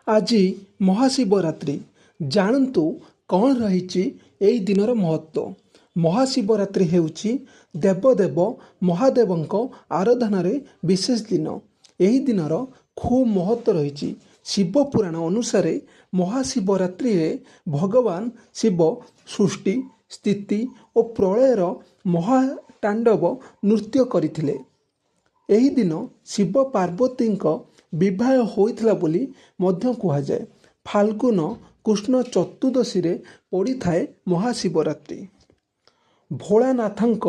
ଆଜି ମହାଶିବରାତ୍ରି। ଜାଣନ୍ତୁ କ'ଣ ରହିଛି ଏହି ଦିନର ମହତ୍ତ୍ୱ। ମହାଶିବରାତ୍ରି ହେଉଛି ଦେବଦେବ ମହାଦେବଙ୍କ ଆରାଧନାରେ ବିଶେଷ ଦିନ। ଏହି ଦିନର ଖୁବ୍ ମହତ୍ତ୍ୱ ରହିଛି। ଶିବ ପୁରାଣ ଅନୁସାରେ ମହାଶିବରାତ୍ରିରେ ଭଗବାନ ଶିବ ସୃଷ୍ଟି, ସ୍ଥିତି ଓ ପ୍ରଳୟର ମହାତାଣ୍ଡବ ନୃତ୍ୟ କରିଥିଲେ। ଏହି ଦିନ ଶିବ ପାର୍ବତୀଙ୍କ ବିବାହ ହୋଇଥିଲା ବୋଲି ମଧ୍ୟ କୁହାଯାଏ। ଫାଲ୍ଗୁନ କୃଷ୍ଣ ଚତୁର୍ଦ୍ଦଶୀରେ ପଡ଼ିଥାଏ ମହାଶିବରାତ୍ରି। ଭୋଳାନାଥଙ୍କ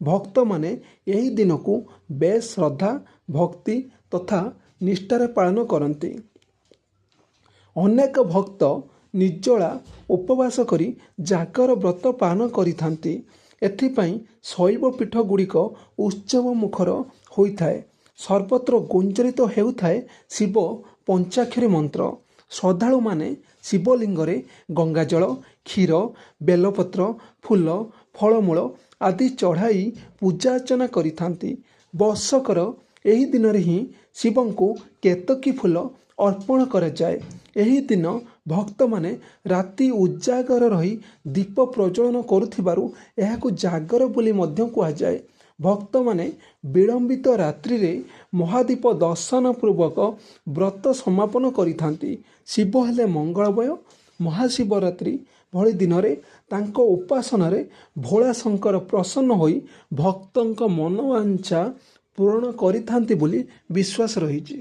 ଭକ୍ତମାନେ ଏହି ଦିନକୁ ବେଶ ଶ୍ରଦ୍ଧା, ଭକ୍ତି ତଥା ନିଷ୍ଠାରେ ପାଳନ କରନ୍ତି। ଅନେକ ଭକ୍ତ ନିର୍ଜଳା ଉପବାସ କରି ଜାଗର ବ୍ରତ ପାଳନ କରିଥାନ୍ତି। ଏଥିପାଇଁ ଶୈବ ପୀଠଗୁଡ଼ିକ ଉତ୍ସବ ମୁଖର ହୋଇଥାଏ। ସର୍ବତ୍ର ଗୁଞ୍ଜରିତ ହେଉଥାଏ ଶିବ ପଞ୍ଚାକ୍ଷରୀ ମନ୍ତ୍ର। ଶ୍ରଦ୍ଧାଳୁମାନେ ଶିବଲିଙ୍ଗରେ ଗଙ୍ଗାଜଳ, କ୍ଷୀର, ବେଲପତ୍ର, ଫୁଲ, ଫଳମୂଳ ଆଦି ଚଢ଼ାଇ ପୂଜାର୍ଚ୍ଚନା କରିଥାନ୍ତି। ବର୍ଷକର ଏହି ଦିନରେ ହିଁ ଶିବଙ୍କୁ କେତକୀ ଫୁଲ ଅର୍ପଣ କରାଯାଏ। ଏହି ଦିନ ଭକ୍ତମାନେ ରାତି ଉଜାଗର ରହି ଦୀପ ପ୍ରଜ୍ୱଳନ କରୁଥିବାରୁ ଏହାକୁ ଜାଗର ବୋଲି ମଧ୍ୟ କୁହାଯାଏ। ଭକ୍ତମାନେ ବିଳମ୍ବିତ ରାତ୍ରିରେ ମହାଦୀପ ଦର୍ଶନ ପୂର୍ବକ ବ୍ରତ ସମାପନ କରିଥାନ୍ତି। ଶିବ ହେଲେ ମଙ୍ଗଳମୟ। ମହାଶିବରାତ୍ରି ଭଳି ଦିନରେ ତାଙ୍କ ଉପାସନାରେ ଭୋଳା ଶଙ୍କର ପ୍ରସନ୍ନ ହୋଇ ଭକ୍ତଙ୍କ ମନୋବାଞ୍ଛା ପୂରଣ କରିଥାନ୍ତି ବୋଲି ବିଶ୍ୱାସ ରହିଛି।